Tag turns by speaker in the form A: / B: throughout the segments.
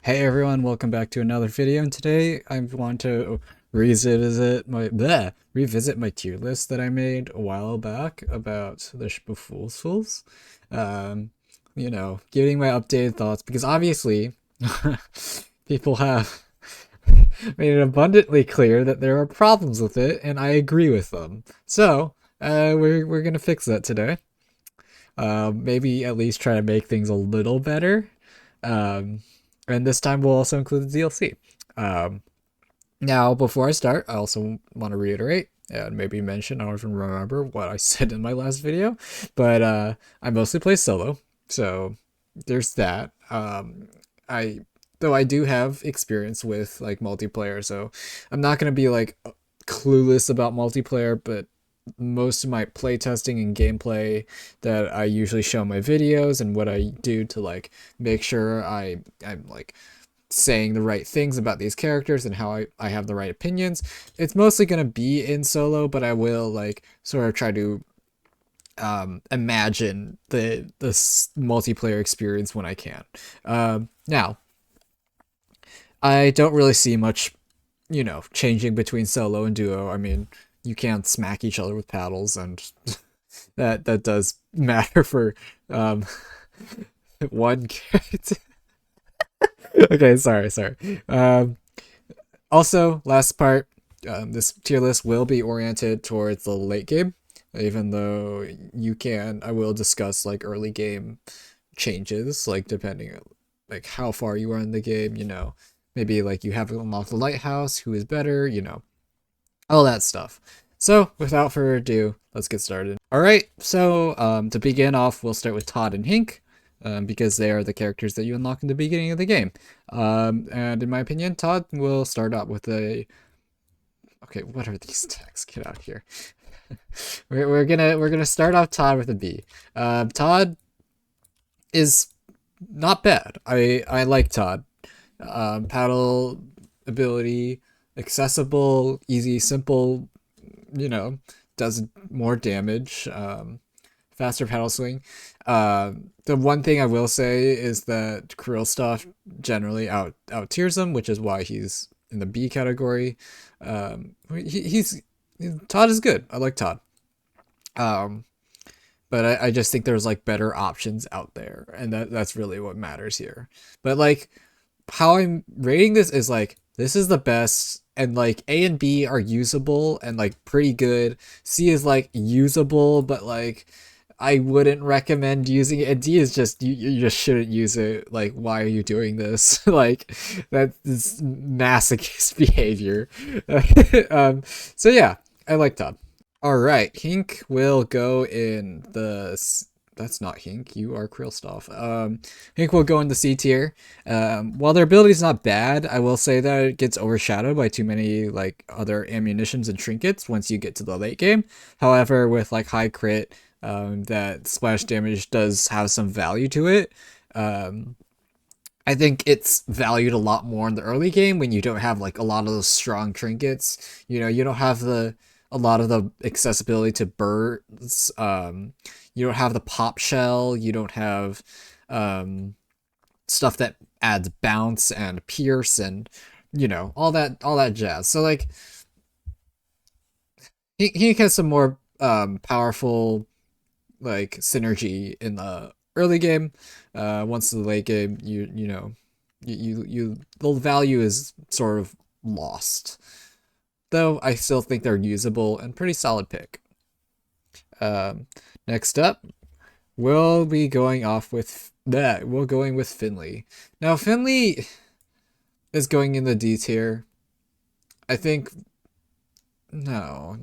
A: Hey everyone, welcome back to another video, and today I want to revisit my tier list that I made a while back about the Fools. Um, giving my updated thoughts because obviously people have made it abundantly clear that there are problems with it, and I agree with them. So, we're gonna fix that today. Maybe at least try to make things a little better. Um, and this time we'll also include the DLC. Um, Now, before I start, I also want to reiterate and maybe mention, I don't even remember what I said in my last video, but I mostly play solo, so there's that. I though I do have experience with like multiplayer, so I'm not gonna be like clueless about multiplayer, but most of my playtesting and gameplay that I usually show in my videos and what I do to like make sure I'm like saying the right things about these characters and how I have the right opinions. It's mostly going to be in solo, but I will like sort of try to imagine the multiplayer experience when I can. Now, I don't really see much, changing between solo and duo. I mean, you can't smack each other with paddles, and that does matter for um, one character. Okay, sorry. Um, Also, last part, this tier list will be oriented towards the late game, even though I will discuss like early game changes, like depending on like how far you are in the game, maybe like you haven't unlocked the lighthouse, who is better, all that stuff. So, without further ado, let's get started. All right, so to begin off, we'll start with Todd and Hink, because they are the characters that you unlock in the beginning of the game. And in my opinion, Todd will start out with a. Okay, what are these texts? Get out here. We're gonna start off Todd with a B. Todd is not bad. I like Todd. Paddle ability, accessible, easy, simple. You know, does more damage. Faster paddle swing. The one thing I will say is that Krill stuff generally out tiers him, which is why he's in the B category. He's Todd is good. I like Todd. Um, but I just think there's like better options out there, and that's really what matters here. But like how I'm rating this is like this is the best, and like A and B are usable and like pretty good. C is like usable, but like I wouldn't recommend using it. And D is just you just shouldn't use it. Like, why are you doing this? Like, that's masochist behavior. So yeah, I like Todd. All right, Hink will go in the. That's not Hink. You are Krillstoff. Hink will go in the C tier. While their ability is not bad, I will say that it gets overshadowed by too many like other ammunitions and trinkets once you get to the late game. However, with like high crit, that splash damage does have some value to it. Um, I think it's valued a lot more in the early game when you don't have like a lot of those strong trinkets. You don't have a lot of the accessibility to birds. You don't have the pop shell. You don't have stuff that adds bounce and pierce and all that jazz. So like he has some more powerful like synergy in the early game. Once the late game, the value is sort of lost. Though I still think they're usable and pretty solid pick. Um, Next up, we'll be going off with that. We're going with Finley. Now Finley is going in the D tier. I think no.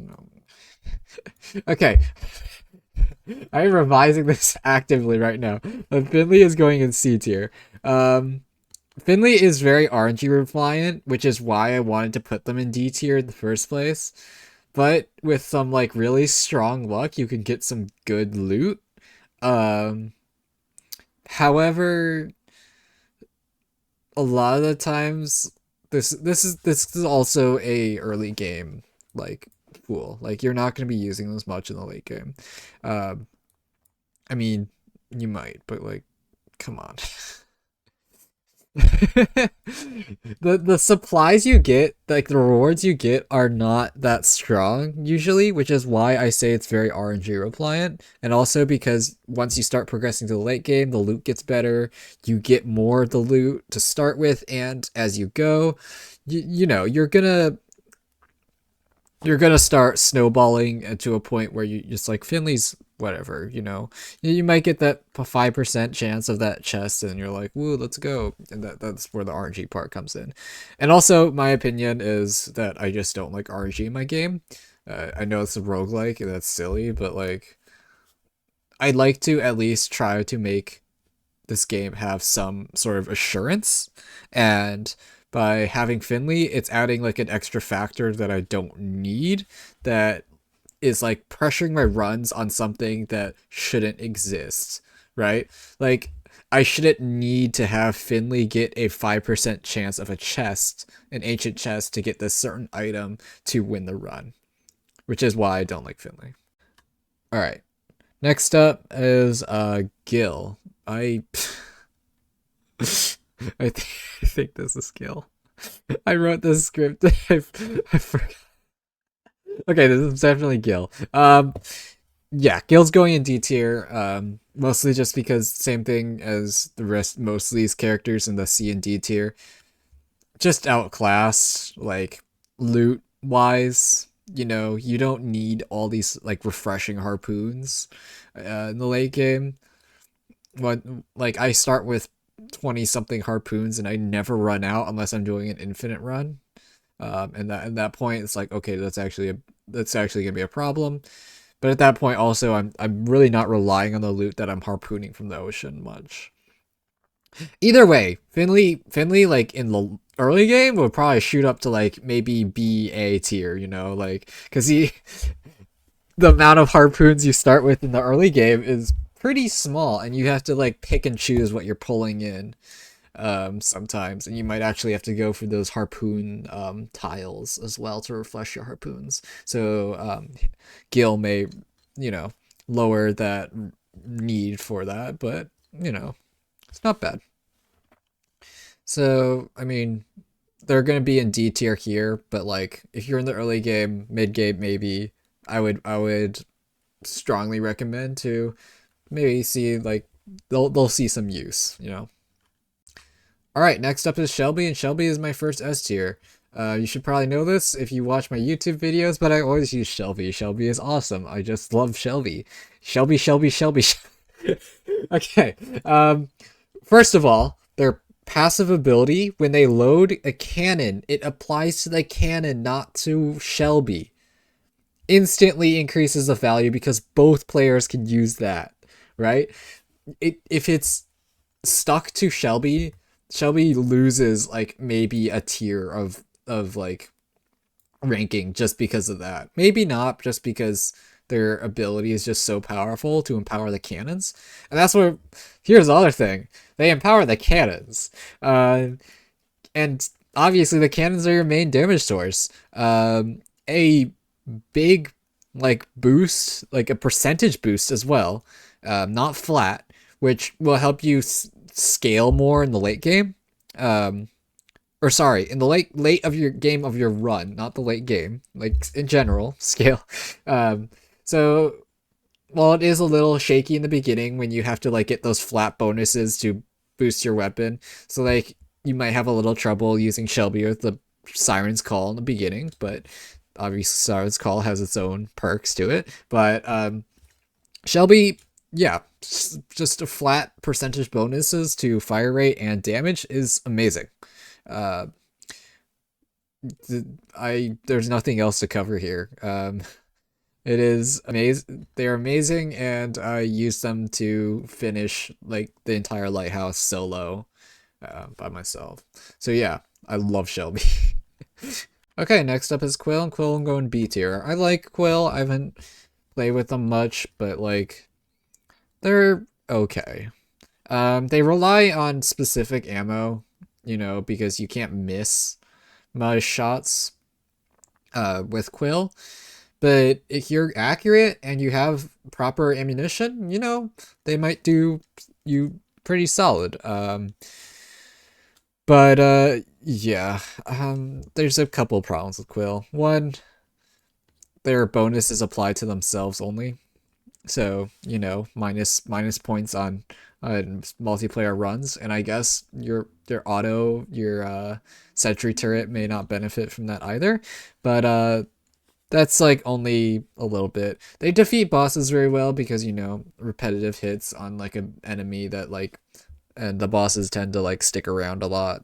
A: Okay, I'm revising this actively right now. But Finley is going in C tier. Finley is very RNG reliant, which is why I wanted to put them in D tier in the first place. But with some like really strong luck, you can get some good loot. Um, However, a lot of the times this is also a early game like fool. Like you're not gonna be using this much in the late game. Um, I mean, you might, but like, come on. The supplies you get, like the rewards you get, are not that strong usually, which is why I say it's very RNG reliant. And also because once you start progressing to the late game, the loot gets better. You get more of the loot to start with, and as you go, you know you're gonna start snowballing to a point where you just like Finley's whatever, you might get that 5% chance of that chest, and you're like, woo, let's go. And that's where the RNG part comes in. And also, my opinion is that I just don't like RNG in my game. I know it's a roguelike and that's silly, but like I'd like to at least try to make this game have some sort of assurance. And by having Finley, it's adding like an extra factor that I don't need, that is like pressuring my runs on something that shouldn't exist, right? Like I shouldn't need to have Finley get a 5% chance of a chest, an ancient chest, to get this certain item to win the run, which is why I don't like Finley. All right. Next up is Gil. I I think this is Gil. I wrote this script. I forgot. Okay, this is definitely Gil. Yeah, Gil's going in D tier. Mostly just because same thing as the rest, most of these characters in the C and D tier, just outclassed, like loot wise. You don't need all these like refreshing harpoons in the late game. What Like I start with 20 something harpoons and I never run out unless I'm doing an infinite run. And that at that point it's like, okay, that's actually gonna be a problem. But at that point also I'm really not relying on the loot that I'm harpooning from the ocean much. Either way, Finley like in the early game would probably shoot up to like maybe B A tier, like because he the amount of harpoons you start with in the early game is pretty small, and you have to like pick and choose what you're pulling in sometimes, and you might actually have to go for those harpoon tiles as well to refresh your harpoons. So Gil may, you know, lower that need for that, but it's not bad. So I mean, they're gonna be in D tier here, but like if you're in the early game, mid game, maybe I would strongly recommend to maybe see like they'll see some use. All right, next up is Shelby, and Shelby is my first S tier. You should probably know this if you watch my YouTube videos, but I always use Shelby. Shelby is awesome. I just love Shelby. Shelby, Shelby, Shelby. Okay. First of all, their passive ability, when they load a cannon, it applies to the cannon, not to Shelby. Instantly increases the value because both players can use that, right? If it's stuck to Shelby, Shelby loses like maybe a tier of like ranking just because of that. Maybe not just because their ability is just so powerful to empower the cannons. And that's where here's the other thing. They empower the cannons. And obviously the cannons are your main damage source. A big like boost, like a percentage boost as well, not flat, which will help you scale more in the late game. Or sorry, in the late of your game of your run, not the late game, like in general scale. Um, so while it is a little shaky in the beginning when you have to like get those flat bonuses to boost your weapon, so like you might have a little trouble using Shelby with the Siren's Call in the beginning, but obviously Siren's Call has its own perks to it. But Shelby, yeah, just a flat percentage bonuses to fire rate and damage is amazing. Uh, there's nothing else to cover here. It is amazing. They're amazing, and I use them to finish like the entire lighthouse solo by myself. So yeah, I love Shelby. Okay, next up is Quill, and Quill I'm going B tier. I like Quill. I haven't played with them much, but like they're okay. They rely on specific ammo, because you can't miss my shots with Quill. But if you're accurate and you have proper ammunition, they might do you pretty solid. But yeah, there's a couple problems with Quill. One, their bonuses apply to themselves only. So, you know, minus points on multiplayer runs, and I guess your sentry turret may not benefit from that either. But that's like only a little bit. They defeat bosses very well because, you know, repetitive hits on like an enemy that like, and the bosses tend to like stick around a lot.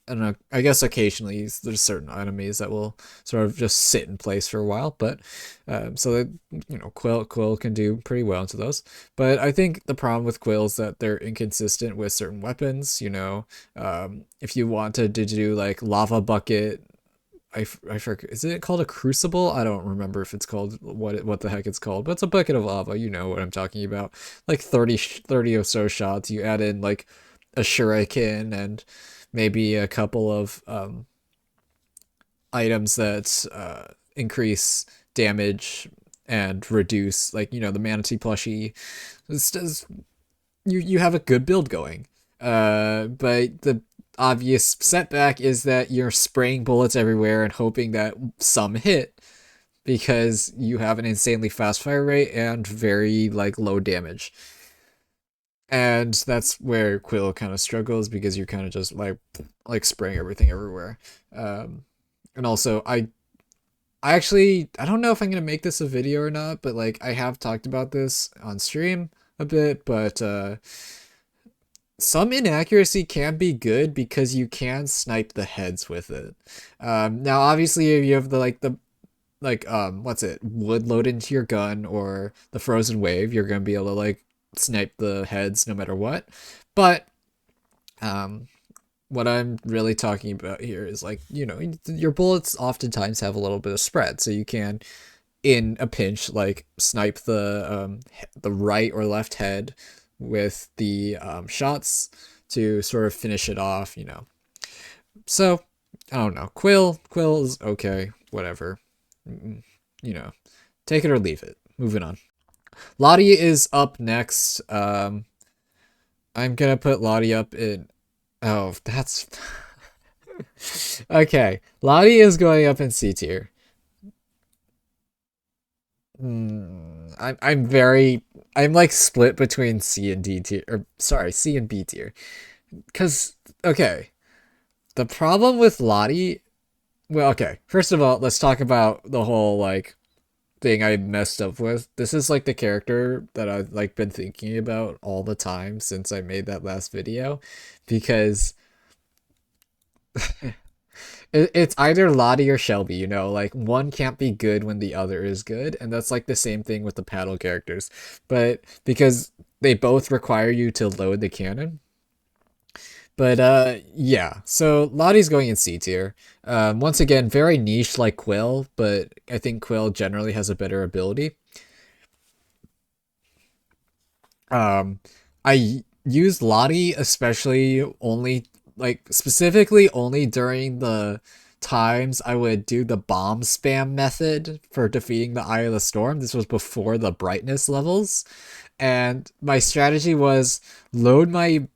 A: I don't know. I guess occasionally there's certain enemies that will sort of just sit in place for a while, but so that, you know, Quill can do pretty well into those. But I think the problem with Quill is that they're inconsistent with certain weapons. You know, if you wanted to do like lava bucket, I forget, is it called a crucible? I don't remember if it's called what the heck it's called, but it's a bucket of lava. You know what I'm talking about. Like 30 or so shots. You add in like a shuriken and maybe a couple of items that increase damage and reduce, like, you know, the manatee plushie. You have a good build going. But the obvious setback is that you're spraying bullets everywhere and hoping that some hit because you have an insanely fast fire rate and very like low damage. And that's where Quill kind of struggles because you're kind of just like spraying everything everywhere. And also I don't know if I'm gonna make this a video or not, but like I have talked about this on stream a bit, but some inaccuracy can be good because you can snipe the heads with it. Now obviously if you have what's it, wood loaded into your gun or the frozen wave, you're gonna be able to like snipe the heads no matter what. But what I'm really talking about here is, like, you know, your bullets oftentimes have a little bit of spread, so you can, in a pinch, like snipe the right or left head with the shots to sort of finish it off, you know. So I don't know. Quill is okay, whatever. You know, take it or leave it. Moving on. Lottie is up next. I'm gonna put Lottie up in. Oh, that's okay. Lottie is going up in C tier. I'm like split between C and D tier, or sorry, C and B tier. Cause okay, the problem with Lottie. Well, okay. First of all, let's talk about the whole like thing I messed up with. This is like the character that I've like been thinking about all the time since I made that last video, because it's either Lottie or Shelby, you know, like one can't be good when the other is good, and that's like the same thing with the paddle characters. But because they both require you to load the cannon. But yeah, so Lottie's going in C tier. Once again, very niche like Quill, but I think Quill generally has a better ability. Um, I use Lottie especially only, like, specifically only during the times I would do the bomb spam method for defeating the Eye of the Storm. This was before the brightness levels. And my strategy was load my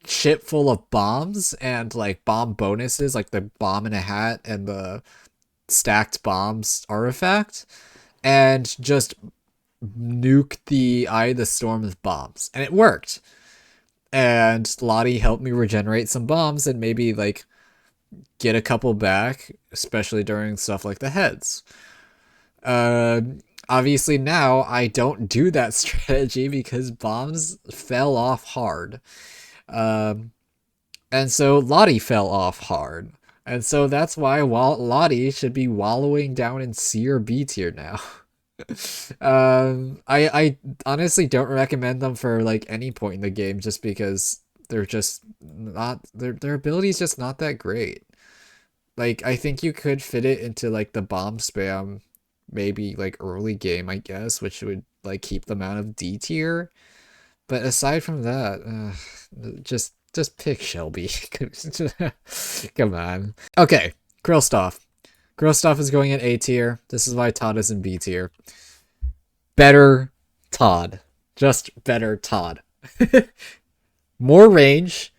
A: ship full of bombs and like bomb bonuses, like the bomb in a hat and the stacked bombs artifact, and just nuke the Eye of the Storm with bombs. And it worked. And Lottie helped me regenerate some bombs and maybe like get a couple back, especially during stuff like the heads. Uh, Obviously now I don't do that strategy because bombs fell off hard. Um, and so Lottie fell off hard. And so that's why Lottie should be wallowing down in C or B tier now. I honestly don't recommend them for like any point in the game just because they're just not their ability is just not that great. Like I think you could fit it into like the bomb spam, maybe like early game, I guess, which would like keep them out of D tier. But aside from that, just pick Shelby. Come on. Okay, Krill stuff. Krill stuff is going in A tier. This is why Todd is in B tier. Better Todd. Just better Todd. More range,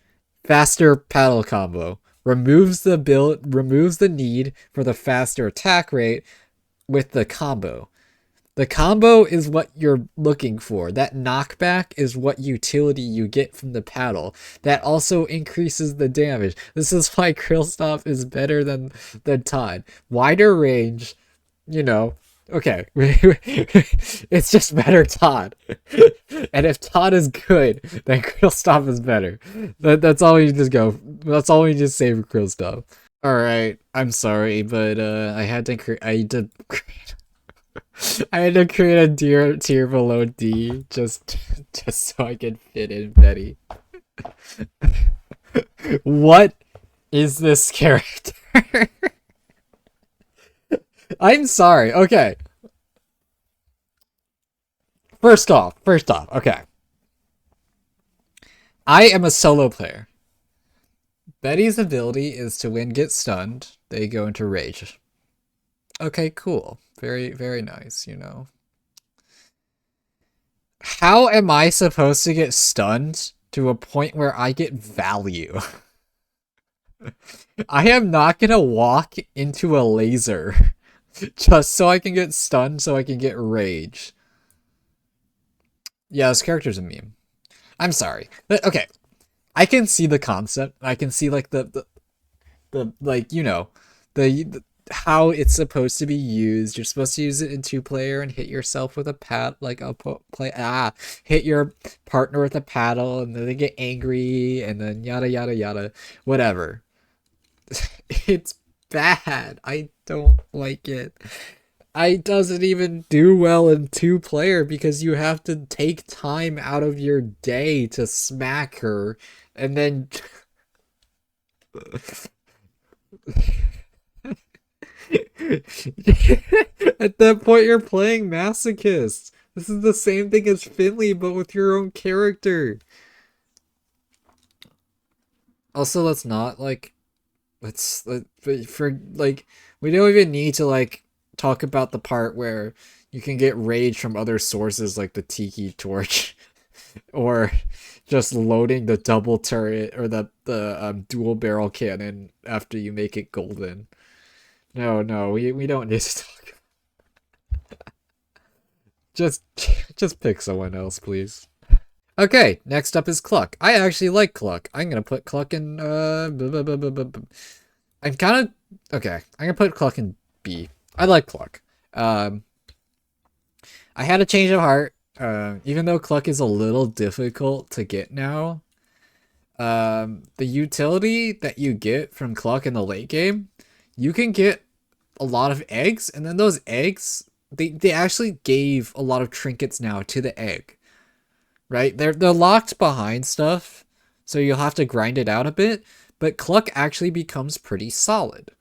A: faster paddle combo. Removes the need for the faster attack rate with the combo. The combo is what you're looking for. That knockback is what utility you get from the paddle. That also increases the damage. This is why Krill is better than Todd. Wider range, you know. Okay, it's just better Todd. And if Todd is good, then Krill is better. That's all we just go. That's all we just say for Krill. All right, I'm sorry, but I had to I had to create a tier below D just so I could fit in Betty. What is this character? I'm sorry. Okay. First off, okay. I am a solo player. Betty's ability is to when get stunned, they go into rage. Okay, cool. Very, very nice, you know. How am I supposed to get stunned to a point where I get value? I am not gonna walk into a laser just so I can get stunned so I can get rage. Yeah, this character's a meme. I'm sorry. But, okay. I can see the concept. I can see like the like, you know, the how it's supposed to be used. You're supposed to use it in 2-player and hit yourself with a pad, like a hit your partner with a paddle, and then they get angry, and then yada yada yada, whatever. It's bad. I don't like it. It doesn't even do well in 2-player because you have to take time out of your day to smack her, and then at that point, you're playing masochist. This is the same thing as Finley, but with your own character. Also, let's not like, for like, we don't even need to like talk about the part where you can get rage from other sources like the Tiki Torch, or just loading the double turret or the dual barrel cannon after you make it golden. No, we don't need to talk. Just pick someone else, please. Okay, next up is Cluck. I actually like Cluck. I'm gonna put Cluck in I'm kind of okay. I'm gonna put Cluck in B. I like Cluck. I had a change of heart. Even though Cluck is a little difficult to get now, the utility that you get from Cluck in the late game, you can get a lot of eggs, and then those eggs, they actually gave a lot of trinkets now to the egg, right? They're locked behind stuff, so you'll have to grind it out a bit, but Cluck actually becomes pretty solid.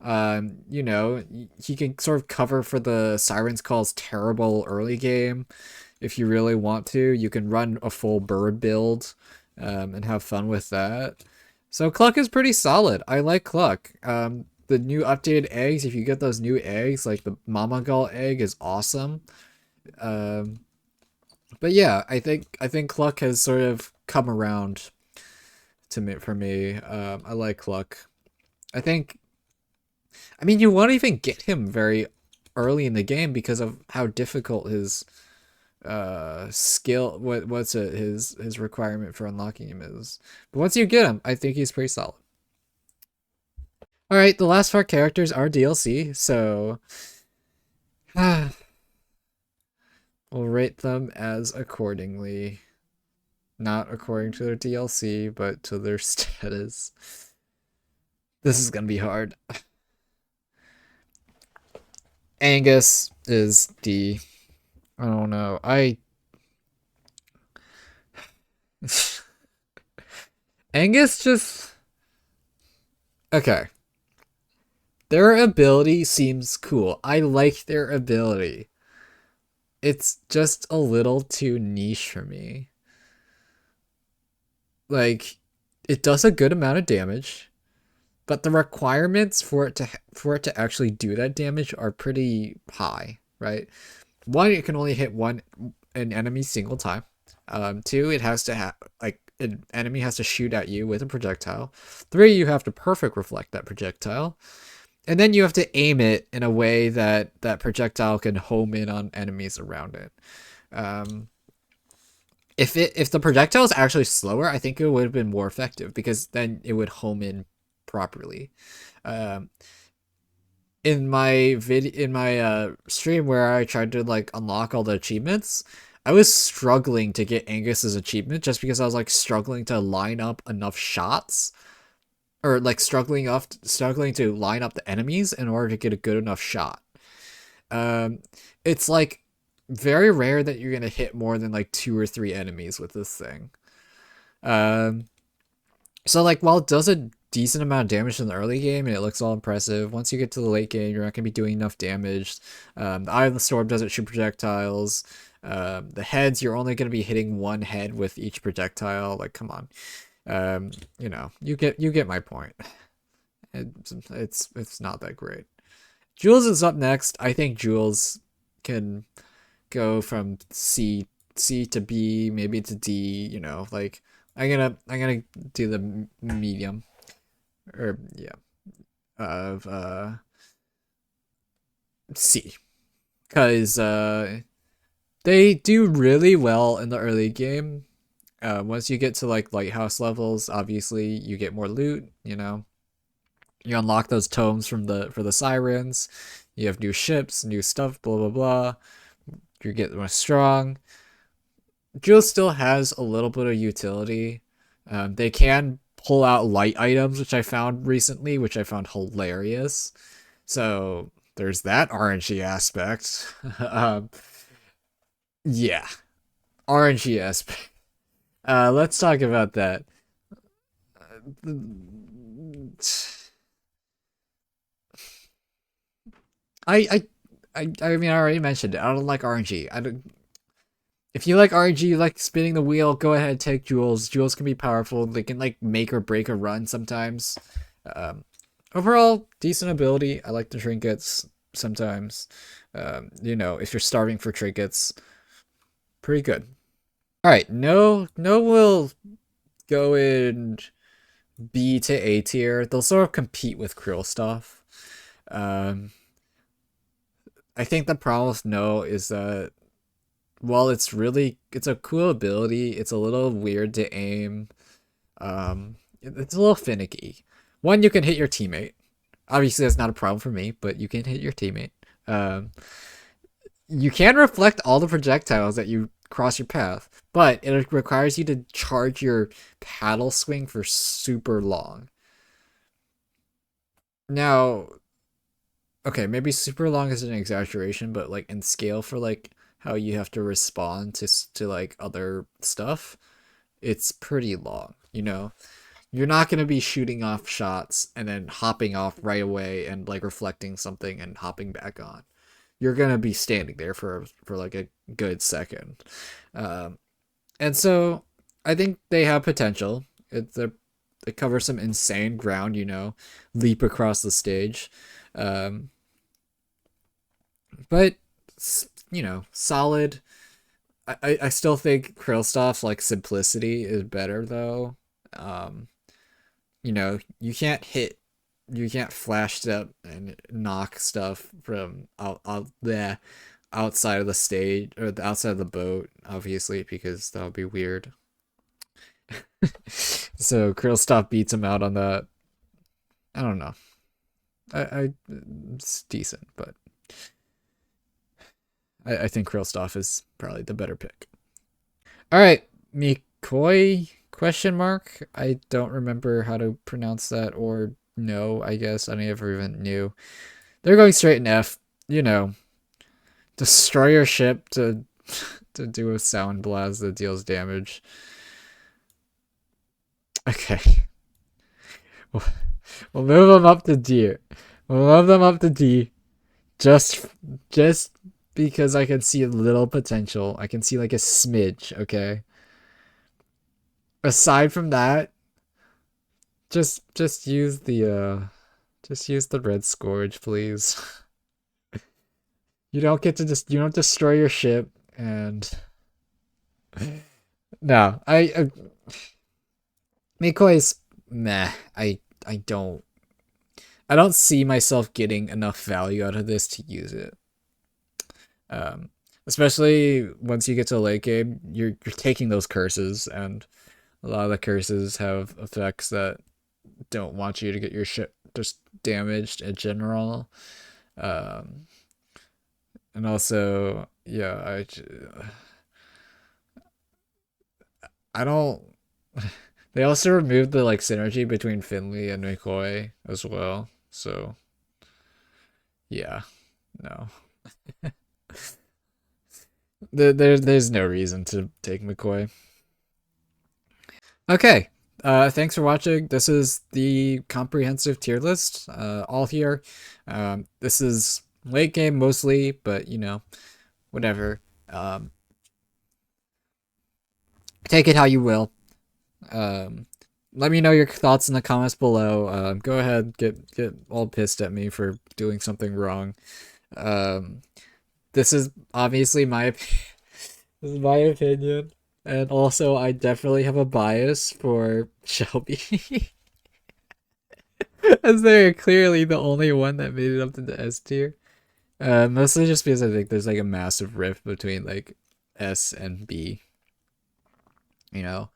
A: You know, he can sort of cover for the Siren's Call's terrible early game. If you really want to, you can run a full bird build and have fun with that. So Cluck is pretty solid. I like Cluck. The new updated eggs, if you get those new eggs, like the Mama Gull egg is awesome. But yeah, I think Cluck has sort of come around for me. I like Cluck. I mean, you won't even get him very early in the game because of how difficult his skill, his requirement for unlocking him is. But once you get him, I think he's pretty solid. All right, the last 4 characters are DLC, so we'll rate them as accordingly. Not according to their DLC, but to their status. This is gonna be hard. Angus is D. I don't know. Angus just... Okay. Their ability seems cool. I like their ability. It's just a little too niche for me. Like, it does a good amount of damage, but the requirements for it to actually do that damage are pretty high, right? 1, it can only hit an enemy single time. 2, it has to have like an enemy has to shoot at you with a projectile. 3, you have to perfect reflect that projectile. And then you have to aim it in a way that that projectile can home in on enemies around it. Um, if the projectile is actually slower, I think it would have been more effective because then it would home in properly. Um, in my stream where I tried to like unlock all the achievements, I was struggling to get Angus's achievement just because I was like struggling to line up enough shots, or like struggling to line up the enemies in order to get a good enough shot. Um, it's like very rare that you're gonna hit more than like 2 or 3 enemies with this thing. Um, so like while it does a decent amount of damage in the early game and it looks all impressive, once you get to the late game, you're not gonna be doing enough damage. The Eye of the Storm doesn't shoot projectiles. The heads, you're only gonna be hitting one head with each projectile. Like, come on. You know, you get my point. It's not that great. Jules is up next. I think Jules can go from C to B, maybe to D. You know, like I'm gonna do the medium, or yeah, of C, because they do really well in the early game. Once you get to like lighthouse levels, obviously you get more loot. You know, you unlock those tomes from for the sirens. You have new ships, new stuff, blah blah blah. You get more strong. Jules still has a little bit of utility. They can pull out light items, which I found recently, which I found hilarious. So there's that RNG aspect. Yeah, RNG aspect. Let's talk about that. I I mean, I already mentioned it. I don't like RNG. I don't. If you like RNG, you like spinning the wheel, go ahead and take Jules. Jules can be powerful. They can like make or break a run sometimes. Um, Overall, decent ability. I like the trinkets sometimes. You know, if you're starving for trinkets, pretty good. All right, no will go in B to A tier. They'll sort of compete with Krill stuff. Um, I think the problem with No is that while it's a cool ability, it's a little weird to aim. It's a little finicky. One, you can hit your teammate. Obviously, that's not a problem for me, but you can hit your teammate. Um, you can reflect all the projectiles that you cross your path, but it requires you to charge your paddle swing for super long. Now, okay, maybe super long is an exaggeration, but like in scale for like how you have to respond to like other stuff, it's pretty long, you know? You're not going to be shooting off shots and then hopping off right away and like reflecting something and hopping back on. You're going to be standing there for like a good second. Um, and so I think they have potential. It covers some insane ground, you know, leap across the stage. Um, but you know, solid. I still think Krillstoff's like simplicity is better though. Um, you know, you can't flash step and knock stuff from out there outside of the stage or the outside of the boat, obviously, because that would be weird. So Krillstoff beats him out on that. I don't know. I it's decent, but I think Krillstoff is probably the better pick. All right, McCoy question mark. I don't remember how to pronounce that, or no, I guess I never even knew. They're going straight in F. You know, destroy your ship to to do a sound blast that deals damage. Okay, we'll move them up to D. We'll move them up to D. Just just because I can see a little potential. I can see like a smidge. Okay. Aside from that, just use the just use the red scourge, please. You don't get to you don't destroy your ship, and no, McCoy's meh. I don't see myself getting enough value out of this to use it. Um, Especially once you get to late game, you're taking those curses, and a lot of the curses have effects that don't want you to get your shit just damaged in general. Um, and also, yeah, I don't. They also removed the like synergy between Finley and McCoy as well. So yeah, no. There's no reason to take McCoy. Okay. Thanks for watching. This is the comprehensive tier list. All here. This is late game mostly, but you know, whatever. Um, take it how you will. Um, Let me know your thoughts in the comments below. Go ahead, get all pissed at me for doing something wrong. Um, this is obviously my this is my opinion, and also I definitely have a bias for Shelby, as they're clearly the only one that made it up to the S tier. Mostly just because I think there's like a massive rift between like S and B. You know,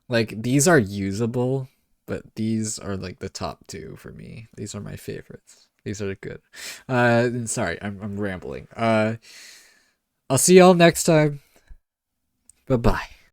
A: like these are usable, but these are like the top two for me. These are my favorites. These are good. Sorry, I'm rambling. I'll see y'all next time. Bye bye.